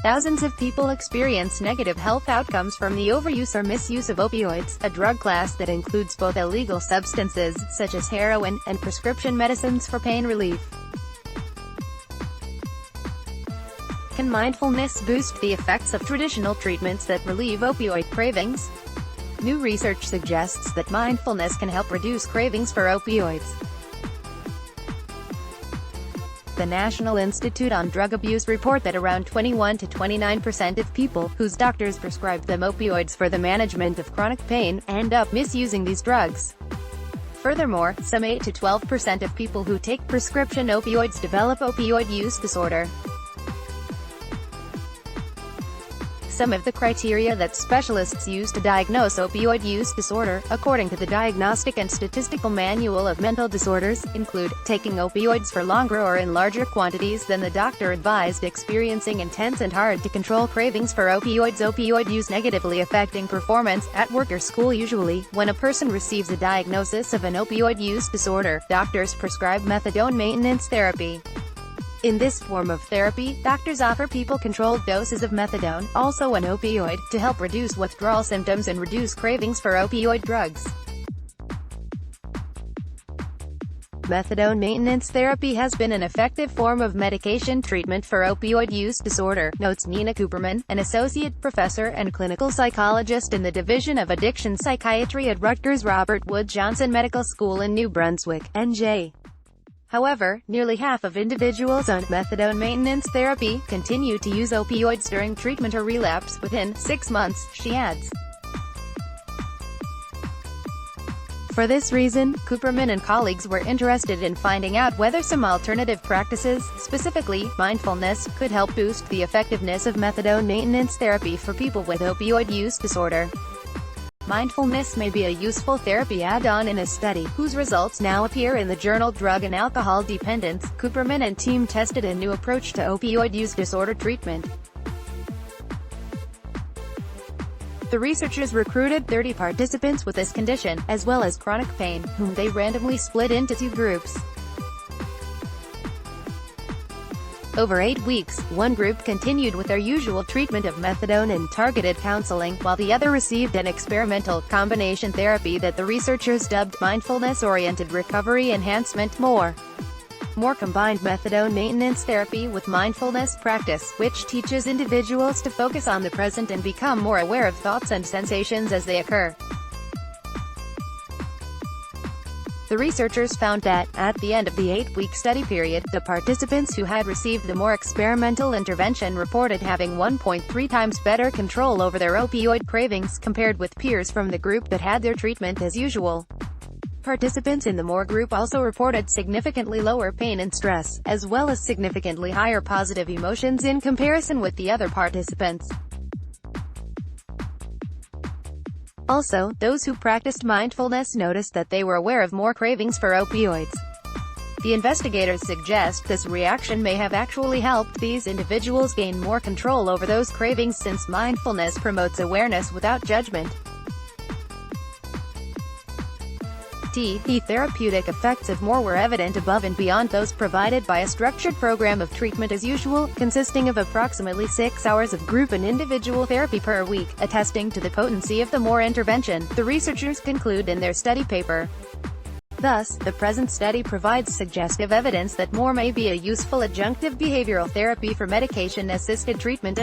thousands of people experience negative health outcomes from the overuse or misuse of opioids, a drug class that includes both illegal substances, such as heroin, and prescription medicines for pain relief. Can mindfulness boost the effects of traditional treatments that relieve opioid cravings? New research suggests that mindfulness can help reduce cravings for opioids. The National Institute on Drug Abuse report that around 21 to 29% of people, whose doctors prescribe them opioids for the management of chronic pain, end up misusing these drugs. Furthermore, some 8 to 12% of people who take prescription opioids develop opioid use disorder. Some of the criteria that specialists use to diagnose opioid use disorder, according to the Diagnostic and Statistical Manual of Mental Disorders, include taking opioids for longer or in larger quantities than the doctor advised, experiencing intense and hard-to-control cravings for opioids, opioid use negatively affecting performance at work or school. Usually, when a person receives a diagnosis of an opioid use disorder, doctors prescribe methadone maintenance therapy. In this form of therapy, doctors offer people controlled doses of methadone, also an opioid, to help reduce withdrawal symptoms and reduce cravings for opioid drugs. Methadone maintenance therapy has been an effective form of medication treatment for opioid use disorder, notes Nina Cooperman, an associate professor and clinical psychologist in the Division of Addiction Psychiatry at Rutgers Robert Wood Johnson Medical School in New Brunswick, NJ. However, nearly half of individuals on methadone maintenance therapy continue to use opioids during treatment or relapse within 6 months, she adds. For this reason, Cooperman and colleagues were interested in finding out whether some alternative practices, specifically mindfulness, could help boost the effectiveness of methadone maintenance therapy for people with opioid use disorder. Mindfulness may be a useful therapy add-on in a study, whose results now appear in the journal Drug and Alcohol Dependence. Cooperman and team tested a new approach to opioid use disorder treatment. The researchers recruited 30 participants with this condition, as well as chronic pain, whom they randomly split into 2 groups. Over 8 weeks, one group continued with their usual treatment of methadone and targeted counseling, while the other received an experimental, combination therapy that the researchers dubbed mindfulness-oriented recovery enhancement. More combined methadone maintenance therapy with mindfulness practice, which teaches individuals to focus on the present and become more aware of thoughts and sensations as they occur. The researchers found that, at the end of the 8-week study period, the participants who had received the more experimental intervention reported having 1.3 times better control over their opioid cravings compared with peers from the group that had their treatment as usual. Participants in the MORE group also reported significantly lower pain and stress, as well as significantly higher positive emotions in comparison with the other participants. Also, those who practiced mindfulness noticed that they were aware of more cravings for opioids. The investigators suggest this reaction may have actually helped these individuals gain more control over those cravings, since mindfulness promotes awareness without judgment. The therapeutic effects of MORE were evident above and beyond those provided by a structured program of treatment as usual, consisting of approximately 6 hours of group and individual therapy per week, attesting to the potency of the MORE intervention, the researchers conclude in their study paper. Thus, the present study provides suggestive evidence that MORE may be a useful adjunctive behavioral therapy for medication-assisted treatment.